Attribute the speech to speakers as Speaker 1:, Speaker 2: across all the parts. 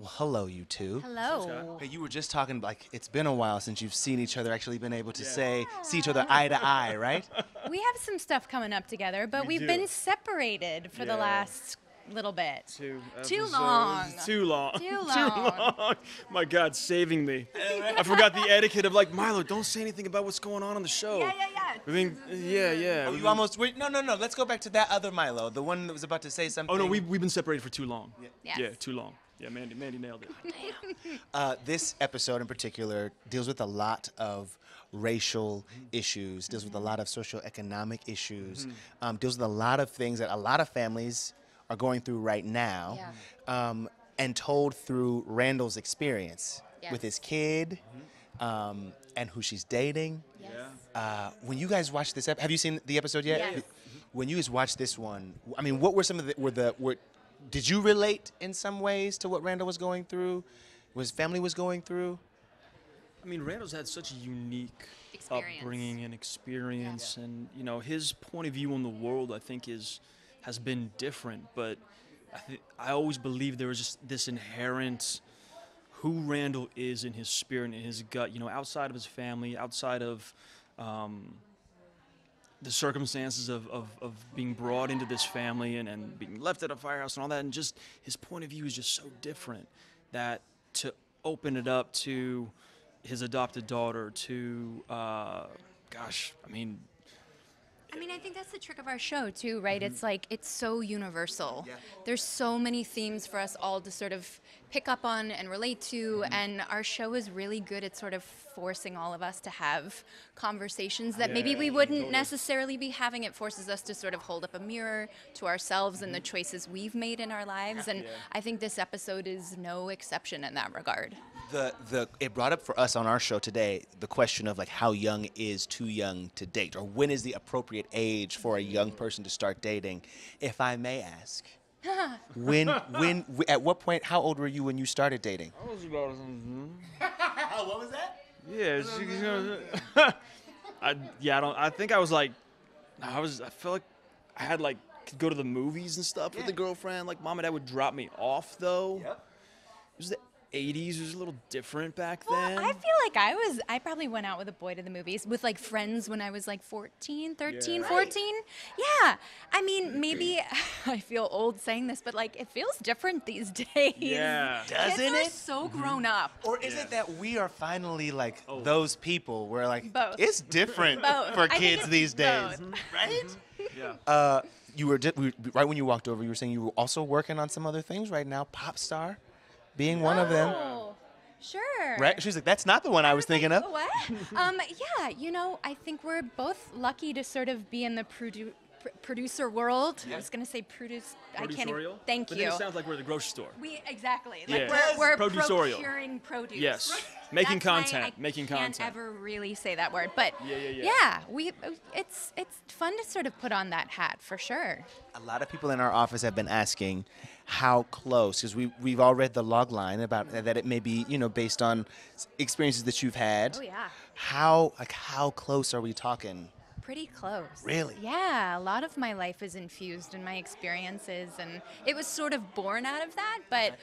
Speaker 1: Well, hello, you two.
Speaker 2: Hello.
Speaker 1: Hey, you were just talking like it's been a while since you've seen each other, actually been able to see each other eye to eye, right?
Speaker 2: We have some stuff coming up together, but we've been separated for the last little bit.
Speaker 3: Too
Speaker 2: long.
Speaker 3: Too long.
Speaker 2: Too
Speaker 3: Too
Speaker 2: long.
Speaker 3: long. My God, saving me. I forgot the etiquette of like, Milo, don't say anything about what's going on the show.
Speaker 2: Yeah.
Speaker 3: I mean, yeah.
Speaker 1: Oh, you almost wait. No. Let's go back to that other Milo, the one that was about to say something.
Speaker 3: Oh no, we've been separated for too long.
Speaker 2: Yes.
Speaker 3: Yeah, too long. Yeah, Mandy nailed it.
Speaker 1: This episode in particular deals with a lot of racial issues, deals with a lot of socioeconomic issues, deals with a lot of things that a lot of families are going through right now, and told through Randall's experience with his kid and who she's dating.
Speaker 2: Yes.
Speaker 1: When you guys watch this have you seen the episode yet?
Speaker 2: Yes.
Speaker 1: When you guys watch this one, I mean, what were some of the did you relate in some ways to what Randall was going through, what his family was going through?
Speaker 3: I mean, Randall's had such a unique
Speaker 2: Experience.
Speaker 3: upbringing and experience, and you know, his point of view on the world, I think, has been different. But I always believe there was just this inherent who Randall is in his spirit and in his gut. You know, outside of his family, outside of the circumstances of being brought into this family and being left at a firehouse and all that, and just his point of view is just so different that to open it up to his adopted daughter, to
Speaker 2: I think that's the trick of our show too, right? It's like, it's so universal. There's so many themes for us all to sort of pick up on and relate to, and our show is really good at sort of forcing all of us to have conversations that maybe we wouldn't necessarily be having. It forces us to sort of hold up a mirror to ourselves and the choices we've made in our lives, and I think this episode is no exception in that regard.
Speaker 1: It brought up for us on our show today the question of like how young is too young to date, or when is the appropriate age for a young person to start dating, if I may ask. At what point, how old were you when you started dating?
Speaker 3: I was about.
Speaker 1: What was that?
Speaker 3: Yeah, I think I was like, I felt like I had like could go to the movies and stuff with a girlfriend. Like mom and dad would drop me off though. Yep. It was the 80s. It was a little different back then.
Speaker 2: I feel like I probably went out with a boy to the movies with like friends when I was like 13, 14. Yeah. I mean, maybe I feel old saying this, but like it feels different these days.
Speaker 3: Yeah.
Speaker 1: Doesn't
Speaker 2: Kids
Speaker 1: it?
Speaker 2: are so grown up.
Speaker 1: Or is it that we are finally like those people where like
Speaker 2: Both.
Speaker 1: it's different
Speaker 2: Both.
Speaker 1: for
Speaker 2: I think
Speaker 1: kids
Speaker 2: it's
Speaker 1: these days,
Speaker 2: both.
Speaker 1: right?
Speaker 3: Yeah.
Speaker 1: You were right when you walked over. You were saying you were also working on some other things right now. Popstar, being one of them.
Speaker 2: Oh, sure.
Speaker 1: Right? She's like, that's not the one I was thinking of.
Speaker 2: What? Yeah, I think we're both lucky to sort of be in the producer world. I was going to say produce. I can't even. Thank
Speaker 3: But
Speaker 2: you.
Speaker 3: then it sounds like we're at the grocery store.
Speaker 2: Exactly.
Speaker 3: Yeah.
Speaker 2: Like we're
Speaker 3: Producerial.
Speaker 2: procuring produce.
Speaker 3: Yes. Making
Speaker 2: That's why
Speaker 3: content. Making content.
Speaker 2: I can't ever really say that word, but
Speaker 3: Yeah.
Speaker 2: It's fun to sort of put on that hat for sure.
Speaker 1: A lot of people in our office have been asking how close, because we've all read the log line about that it may be, based on experiences that you've had.
Speaker 2: Oh yeah.
Speaker 1: How close are we talking?
Speaker 2: Pretty close.
Speaker 1: Really?
Speaker 2: Yeah, a lot of my life is infused in my experiences, and it was sort of born out of that, but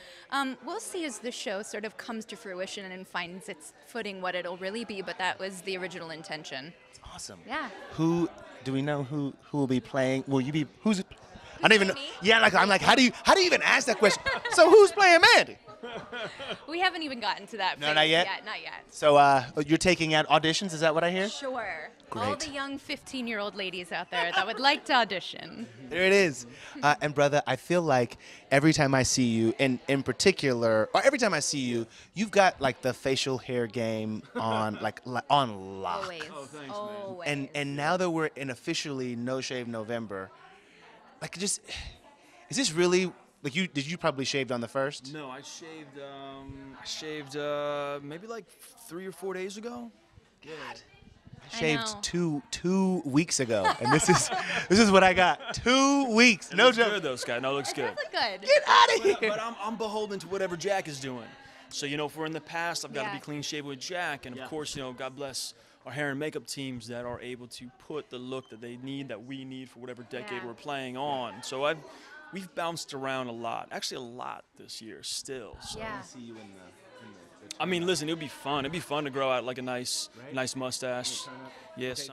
Speaker 2: we'll see as the show sort of comes to fruition and finds its footing what it'll really be, but that was the original intention.
Speaker 1: It's awesome.
Speaker 2: Yeah.
Speaker 1: Do we know who will be playing? Will you be, who's, I don't even know.
Speaker 2: Me?
Speaker 1: Yeah, I'm like, how do you even ask that question? So who's playing Mandy?
Speaker 2: We haven't even gotten to that
Speaker 1: No,
Speaker 2: phase
Speaker 1: not yet?
Speaker 2: Not yet.
Speaker 1: So you're taking out auditions, is that what I hear?
Speaker 2: Sure. All
Speaker 1: Great.
Speaker 2: the young 15-year-old ladies out there that would like to audition.
Speaker 1: There it is. And brother, I feel like every time I see you, in particular, or every time I see you, you've got like the facial hair game on on lock.
Speaker 2: Always.
Speaker 3: Oh, thanks, man.
Speaker 2: Always.
Speaker 1: And now that we're in officially No Shave November, is this really like did you probably shaved on the first?
Speaker 3: No, I shaved maybe like 3 or 4 days ago.
Speaker 1: God. I
Speaker 2: I
Speaker 1: shaved
Speaker 2: know.
Speaker 1: two weeks ago, and this is what I got. 2 weeks. No
Speaker 3: Looks
Speaker 1: joke.
Speaker 3: good though, Scott. No, it looks
Speaker 2: It
Speaker 3: good.
Speaker 2: does look good.
Speaker 1: Get out of here.
Speaker 3: But I'm beholden to whatever Jack is doing. So, if we're in the past, I've got to
Speaker 2: Yeah.
Speaker 3: be clean shaven with Jack. And of course, God bless our hair and makeup teams that are able to put the look that they need, that we need for whatever decade
Speaker 2: Yeah.
Speaker 3: we're playing on. So I've we've bounced around a lot, actually a lot this year still. So.
Speaker 2: Yeah.
Speaker 1: See you in the
Speaker 3: I mean, listen, it'd be fun. It'd be fun to grow out like a nice mustache.
Speaker 1: turn up.
Speaker 3: Yeah.
Speaker 1: Okay.